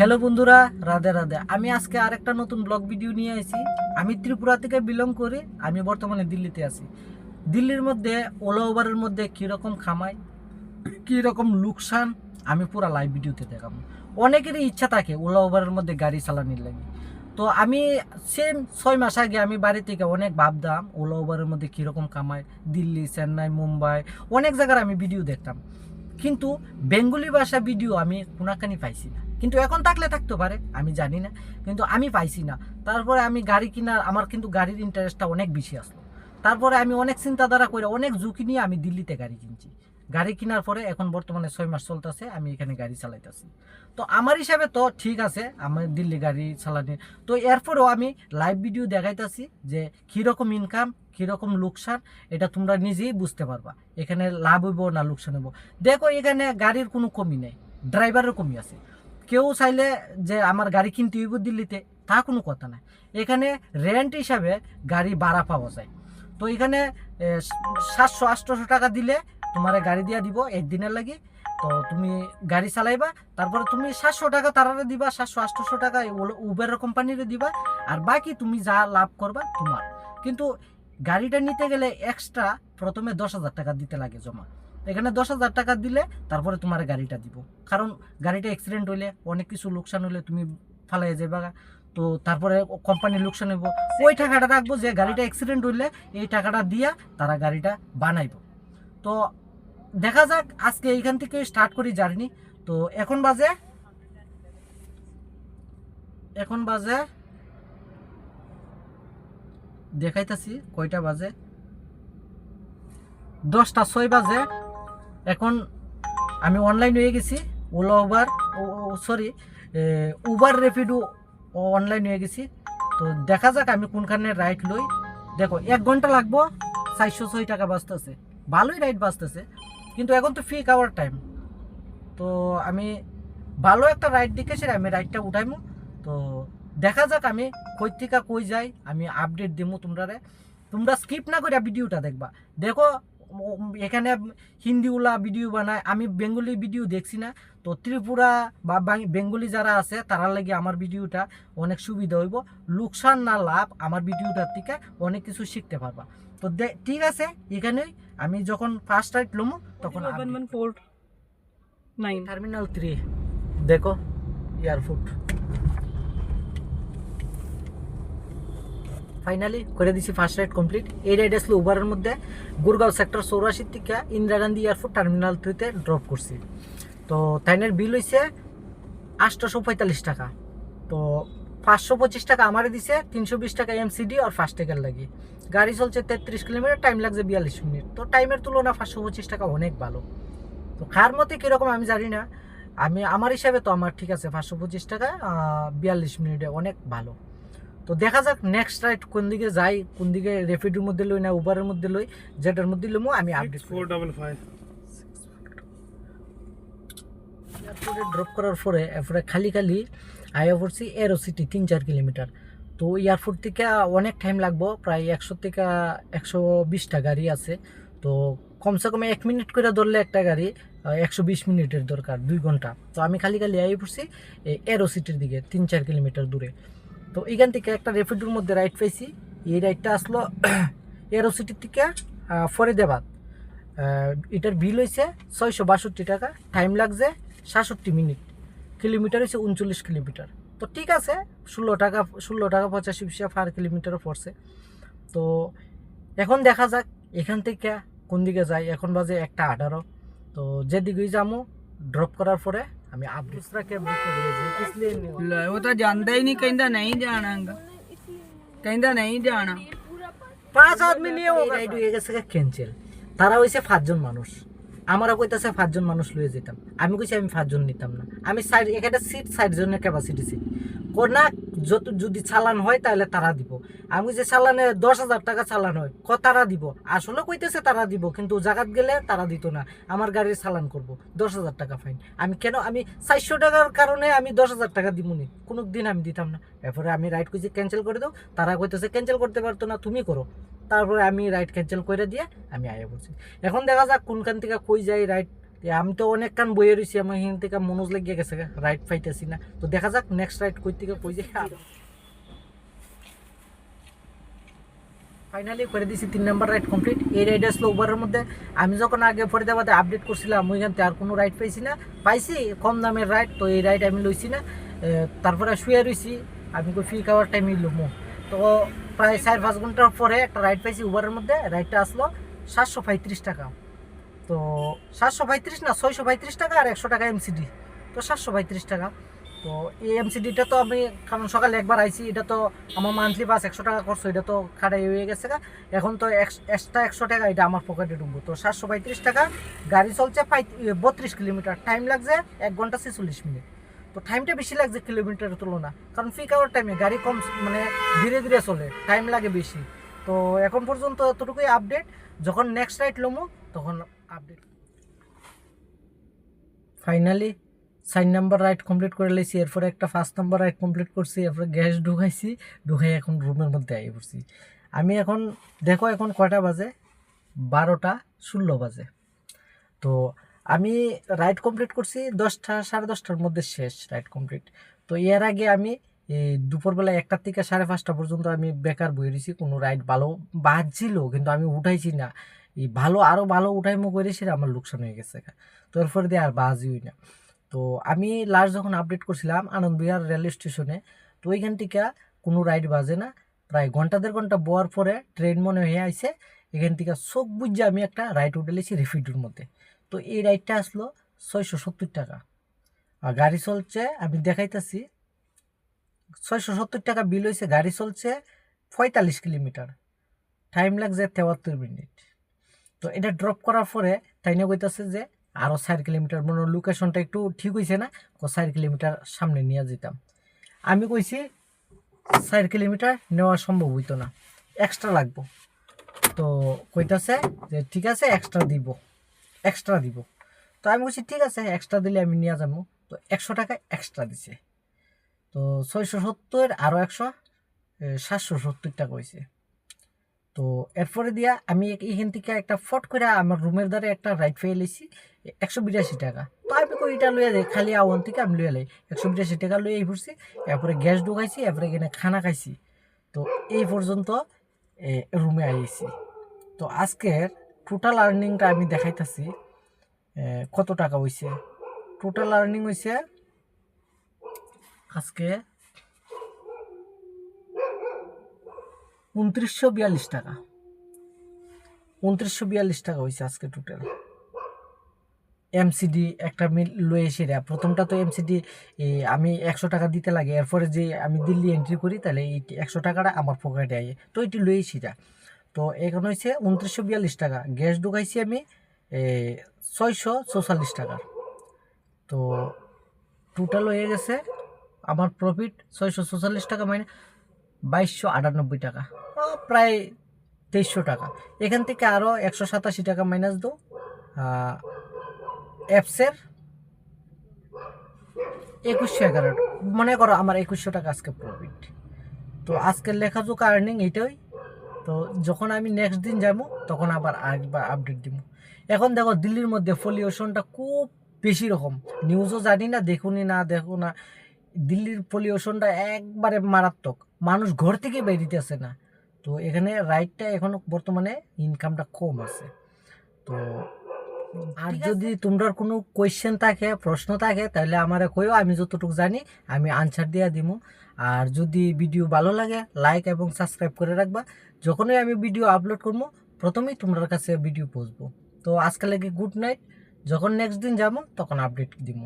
Hello বন্ধুরা, রাধে রাধে। আমি আজকে আরেকটা নতুন ব্লগ ভিডিও নিয়ে আসি। আমি ত্রিপুরা থেকে বিলং করি। আমি বর্তমানে দিল্লিতে আছি। দিল্লির মধ্যে ওলা উবারের মধ্যে কীরকম খামাই, কীরকম লোকসান, আমি পুরো লাইভ ভিডিওতে দেখাবো। অনেকেরই ইচ্ছা থাকে ওলা উবারের মধ্যে গাড়ি চালানোর লাগে। তো আমি সেম 6 মাস আগে আমি বাড়ি থেকে অনেক ভাবতাম ওলা উবারের মধ্যে কীরকম কামায়। দিল্লি, চেন্নাই, মুম্বাই অনেক জায়গার আমি ভিডিও দেখতাম, কিন্তু বেঙ্গলি ভাষা ভিডিও আমি কোনাকানি পাইছি না। কিন্তু এখন থাকলে থাকতে পারে, আমি জানি না, কিন্তু আমি পাইছি না। তারপরে আমি গাড়ি কিনার, আমার কিন্তু গাড়ির ইন্টারেস্টটা অনেক বেশি আসলো। তারপরে আমি অনেক চিন্তাধারা করে অনেক ঝুঁকি নিয়ে আমি দিল্লিতে গাড়ি কিনছি। গাড়ি কেনার পরে এখন বর্তমানে 6 মাস চলতেছে আমি এখানে গাড়ি চালাইতেছি। তো আমার হিসাবে তো ঠিক আছে আমার দিল্লি গাড়ি চালানি। তো এরপরেও আমি লাইভ ভিডিও দেখাইতেছি যে কীরকম ইনকাম, কীরকম লোকসান, এটা তোমরা নিজেই বুঝতে পারবা। এখানে লাভ হইব না লোকসান হইব। দেখো এখানে গাড়ির কোনো কমি নেই, ড্রাইভারের কমি আছে। কেউ চাইলে যে আমার গাড়ি কিনতে হইব দিল্লিতে, তা কোনো কথা না। এখানে রেন্ট হিসাবে গাড়ি ভাড়া পাওয়া যায়। তো এখানে 700-800 টাকা দিলে তোমার গাড়ি দিয়া দিব একদিনের লাগে। তো তুমি গাড়ি চালাইবা, তারপরে তুমি 700 টাকা তারারে দিবা, 700-800 টাকা উবের কোম্পানিরে দিবা, আর বাকি তুমি যা লাভ করবা তোমার। কিন্তু গাড়িটা নিতে গেলে এক্সট্রা প্রথমে 10,000 টাকা দিতে লাগে জমা। এখানে 10,000 টাকা দিলে তারপরে তোমার গাড়িটা দিব। কারণ গাড়িটা অ্যাক্সিডেন্ট হইলে, অনেক কিছু লোকসান হইলে তুমি ফালাই যাবা। তো তারপরে কোম্পানির লোকসান হইব, ওই টাকাটা রাখবো যে গাড়িটা অ্যাক্সিডেন্ট হইলে এই টাকাটা দিয়া তারা গাড়িটা বানাইব। তো দেখা যাক, আজকে এইখান থেকে স্টার্ট করি জার্নি। তো এখন বাজে দেখাইতেছি কয়টা বাজে, 10:06 বাজে। এখন আমি অনলাইন হয়ে গেছি। OLA Uber, sorry, Uber Rapido online হয়ে গেছি। তো দেখা যাক আমি কোনখানে রাইড লই। দেখো 1 ঘন্টা লাগবো, 406 টাকা বাঁচতেছে। ভালোই রাইড বাঁচতেছে, কিন্তু এখন তো ফিক আওয়ার টাইম। তো আমি ভালো একটা রাইড দেখেছি, আমি রাইডটা উঠাইমু। তো দেখা যাক আমি কই থেকে কই যাই, আমি আপডেট দিমু তোমরা স্কিপ না করে ভিডিওটা দেখবা। দেখো এখানে হিন্দিওয়ালা ভিডিও বানায়, আমি বেঙ্গলি ভিডিও দেখছি না। তো ত্রিপুরা বা বেঙ্গলি যারা আছে তারা লাগে আমার ভিডিওটা অনেক সুবিধা হইব। লোকসান না লাভ, আমার ভিডিওটার থেকে অনেক কিছু শিখতে পারবা। তো ঠিক আছে, এখানেই আমি যখন ফার্স্ট রাইড লমু তখন টার্মিনাল 3 দেখো এয়ারপোর্ট ফাইনালি করে দিছি। First ride complete. এই রাইড আসলে উবারের মধ্যে গুরগাঁও সেক্টর 84 থেকে ইন্দিরা গান্ধী এয়ারপোর্ট টার্মিনাল 3-তে ড্রপ করছি। তো তাইনের বিল হয়েছে 845 টাকা। তো 525 টাকা আমারে দিছে, 320 টাকা এমসিডি আর ফার্স্ট ট্যাগের লাগে। গাড়ি চলছে 33 কিলোমিটার, টাইম লাগছে 42 মিনিট। তো টাইমের তুলনা 525 টাকা অনেক ভালো। তো কার মতে কীরকম আমি জানি না, আমার হিসাবে তো আমার ঠিক আছে। 525 টাকা 42 মিনিটে অনেক ভালো। তো দেখা যাক নেক্সট রাইড কোন দিকে যাই, কোন দিকে র্যাপিডোর মধ্যে লই না উবারের মধ্যে লই, যেটার মধ্যে লমু আমি আপডেট 455 এয়ারপোর্টে ড্রপ করার পরে এরপরে খালি আয়া পড়ছি এরো সিটি 3-4 কিলোমিটার। তো এয়ারপোর্ট থেকে অনেক টাইম লাগবো, প্রায় 100 থেকে 120টা গাড়ি আছে। তো কমসে কম 1 মিনিট করে ধরলে একটা গাড়ি 120 মিনিটের দরকার, 2 ঘন্টা। তো আমি খালি আয়া পড়ছি এরো সিটির দিকে 3-4 কিলোমিটার দূরে। তো এখান থেকে একটা র্যাপিডোর মধ্যে রাইড পাইছি। এই রাইডটা আসলো এরো সিটির থেকে ফরিদাবাদ। এটার বিল হয়েছে 662 টাকা, টাইম লাগছে 67 মিনিট, কিলোমিটার হয়েছে 39 কিলোমিটার। তো ঠিক আছে, 16 টাকা 85 পয়সা পার কিলোমিটারও পড়ছে। তো এখন দেখা যাক এখান থেকে কোন দিকে যাই। এখন বাজে 1:18। তো যেদিকেই যাবো ড্রপ করার পরে আমি आप दूसरा कैब बुक कर लीजिए, इसलिए वो तो जानता ही नहीं, कहता नहीं जाना, कहता नहीं जाना। 5 आदमी নিয়ে ও রাইড হয়ে গেছে ক্যান্সেল। তারা হইছে 5 জন মানুষ, আমারও কইতাছে 5 জন মানুষ লয়ে যেতাম। আমি কইছি আমি 5 জন নিতাম না, আমি সাইড একটা সিট 60 জনের ক্যাপাসিটি সিট কোনা। যদি চালান হয় তাহলে তারা দিব। আমি যে চালানে 10,000 টাকা চালান হয় তারা দিব। আসলে কইতেছে তারা দিব, কিন্তু জায়গাত গেলে তারা দিত না। আমার গাড়ির চালান করব 10,000 টাকা ফাইন। আমি কেন, আমি 400 টাকার কারণে আমি 10,000 টাকা দিবনি, কোনো দিন আমি দিতাম না। এরপরে আমি রাইড কইছি ক্যান্সেল করে দাও, তারা কইতেছে ক্যান্সেল করতে পারতো না, তুমি করো। তারপরে আমি রাইড ক্যান্সেল করে দিয়ে আমি আয়া পড়ছি। এখন দেখা যাক কোনখান থেকে কই যাই রাইড আমি তো অনেক কান বইয়ে রয়েছি, আমার এখান থেকে মনোজ লেগে গেছে, রাইড পাইতেছি না। তো দেখা যাক নেক্সট রাইড কই থেকে কই যে ফাইনালি করে দিয়েছি 3 নাম্বার রাইড কমপ্লিট। এই রাইড আসলো ওভারের মধ্যে। আমি যখন আগে ফরিদাবাদে আপডেট করছিলাম ওইখান থেকে আর কোনো রাইড পাইছি না, পাইছি কম দামের রাইড, তো এই রাইড আমি লইছি না। তারপরে শুয়ে রয়েছি, আমি ফি খাওয়ার টাইমে লমো। তো প্রায় 4-5 ঘন্টার পরে একটা রাইড পাইছি উবারের মধ্যে। রাইডটা আসলো 735 টাকা। তো 735 না 635 টাকা আর 100 টাকা এমসিডি, তো 735 টাকা। তো এই এমসিডিটা তো আমি কারণ সকালে একবার আইছি, এটা তো আমার মান্থলি পাস 100 টাকা খরচ, এটা তো খাটাই হয়ে গেছে গা। এখন তো এক্সট্রা 100 টাকা এটা আমার পকেটে ঢুকবো। তো 735 টাকা। গাড়ি চলছে 32 কিলোমিটার, টাইম লাগছে 1 ঘন্টা 46 মিনিট। তো টাইমটা বেশি লাগছে কিলোমিটারের তুলনা, কারণ পিক আওয়ার টাইমে গাড়ি কম, মানে ধীরে ধীরে চলে, টাইম লাগে বেশি। তো এখন পর্যন্ত এতটুকুই আপডেট। যখন নেক্সট রাইড লমো তখন update. Finally 4 number ride complete করে লেছি, এরপরে একটা 5 নাম্বার রাইড কমপ্লিট করছি, এরপরে গ্যাস ঢুকাইছি, ঢুকাই এখন রুমের মধ্যে আই পড়ছি। আমি এখন দেখো এখন কয়টা বাজে, 12:16 বাজে। তো আমি রাইড কমপ্লিট করছি 10টা 10:30টার মধ্যে শেষ রাইড কমপ্লিট। তো এর আগে আমি এই দুপুরবেলা 1টা থেকে 5:30টা পর্যন্ত আমি বেকার বই রয়েছি, কোনো রাইড ভালো বাজছিল কিন্তু আমি উঠাইছি না। এই ভালো আরও ভালো উঠাইমো করেছি, আমার লোকসান হয়ে গেছে। তো এরপরে দিয়ে আর বাজিই না। তো আমি লাস্ট যখন আপডেট করছিলাম আনন্দবিহার রেল স্টেশনে, তো ওইখান থেকে কোনো রাইড বাজে না। প্রায় ঘন্টা 1.5 ঘন্টা বোয়ার পরে ট্রেন মনে হয়ে আইছে, এখান থেকে চোখ বুঝে আমি একটা রাইড উঠে লেছি রেফিডোর মধ্যে। তো এই রাইডটা আসলো 670 টাকা। আর গাড়ি চলছে, আমি দেখাইতেছি, 670 টাকা বিল হয়েছে। গাড়ি চলছে 45 কিলোমিটার, টাইম লাগছে 73 মিনিট। তো এটা ড্রপ করার পরে তাই না কইতাছে যে আরও 4 কিলোমিটার, মানে লোকেশনটা একটু ঠিক হয়েছে না, 4 কিলোমিটার সামনে নিয়ে যেতাম। আমি কইছি 4 কিলোমিটার নেওয়া সম্ভব হইতো না, এক্সট্রা লাগবো। তো কইতাছে যে ঠিক আছে এক্সট্রা দিব। তো আমি বলছি ঠিক আছে এক্সট্রা দিলে আমি নিয়ে যাবো। তো 100 টাকা এক্সট্রা দিছে। তো 670 আরও 100, 770 টাকা হয়েছে। তো এরপরে দিয়া আমি এখান থেকে একটা ফট করে আমার রুমের দ্বারা একটা রাইড পেয়ে লেছি 182 টাকা। তো আমি কই এটা লইয়া যাই, খালি আওয়ান থেকে আমি লইয়া লাই 182 টাকা লইয়া এই পড়ছি। এরপরে গ্যাস ঢুকাইছি, এরপরে এখানে খানা খাইছি। তো এই পর্যন্ত রুমে আইছি। তো আজকের টোটাল আর্নিংটা আমি দেখাইতেছি কত টাকা হয়েছে। টোটাল আর্নিং হয়েছে আজকে 2942 টাকা। 2942 টাকা হয়েছে আজকে টোটাল। এমসিডি একটা লয়ে এসে রে, প্রথমটা তো এমসিডি আমি 100 টাকা দিতে লাগে, এরপরে যে আমি দিল্লি এন্ট্রি করি তাহলে এই 100 টাকাটা আমার পকেটে আইয়ে, তো এটি লয়ে এসি যা। তো এখন হয়েছে 2942 টাকা। গ্যাস ঢুকাইছি আমি 644 টাকার। তো টোটাল হয়ে গেছে আমার প্রফিট 644 টাকা, মানে 2298 টাকা, প্রায় 2300 টাকা। এখান থেকে আরও 187 টাকা মাইনাস দো অ্যাপসের 2111, মনে করো আমার 2100 টাকা আজকে প্রফিট। তো আজকের লেখাজোকা আর্নিং এইটাই। তো যখন আমি নেক্সট দিন যাবো তখন আবার আরেকবার আপডেট দিব। এখন দেখো দিল্লির মধ্যে পলিউশনটা খুব বেশি রকম, নিউজও জানি না, দেখুনি না দেখো না, দিল্লির পলিউশনটা একবারে মারাত্মক, মানুষ ঘর থেকে বেরিতেছে না। তো এখানে রাইডটা এখনো বর্তমানে ইনকামটা কম আছে। তো আর যদি তোমরা কোনো কোয়েশ্চেন থাকে, প্রশ্ন থাকে, তাহলে আমারে কইও, আমি যতটুকু জানি আমি আনসার দিয়ে দিব। আর যদি ভিডিও ভালো লাগে লাইক এবং সাবস্ক্রাইব করে রাখবা, যখনই আমি ভিডিও আপলোড করবো প্রথমেই তোমার কাছে ভিডিও পৌঁছবো। তো আজকে লাগে গুড নাইট, যখন নেক্সট দিন যাবো তখন আপডেট দিব।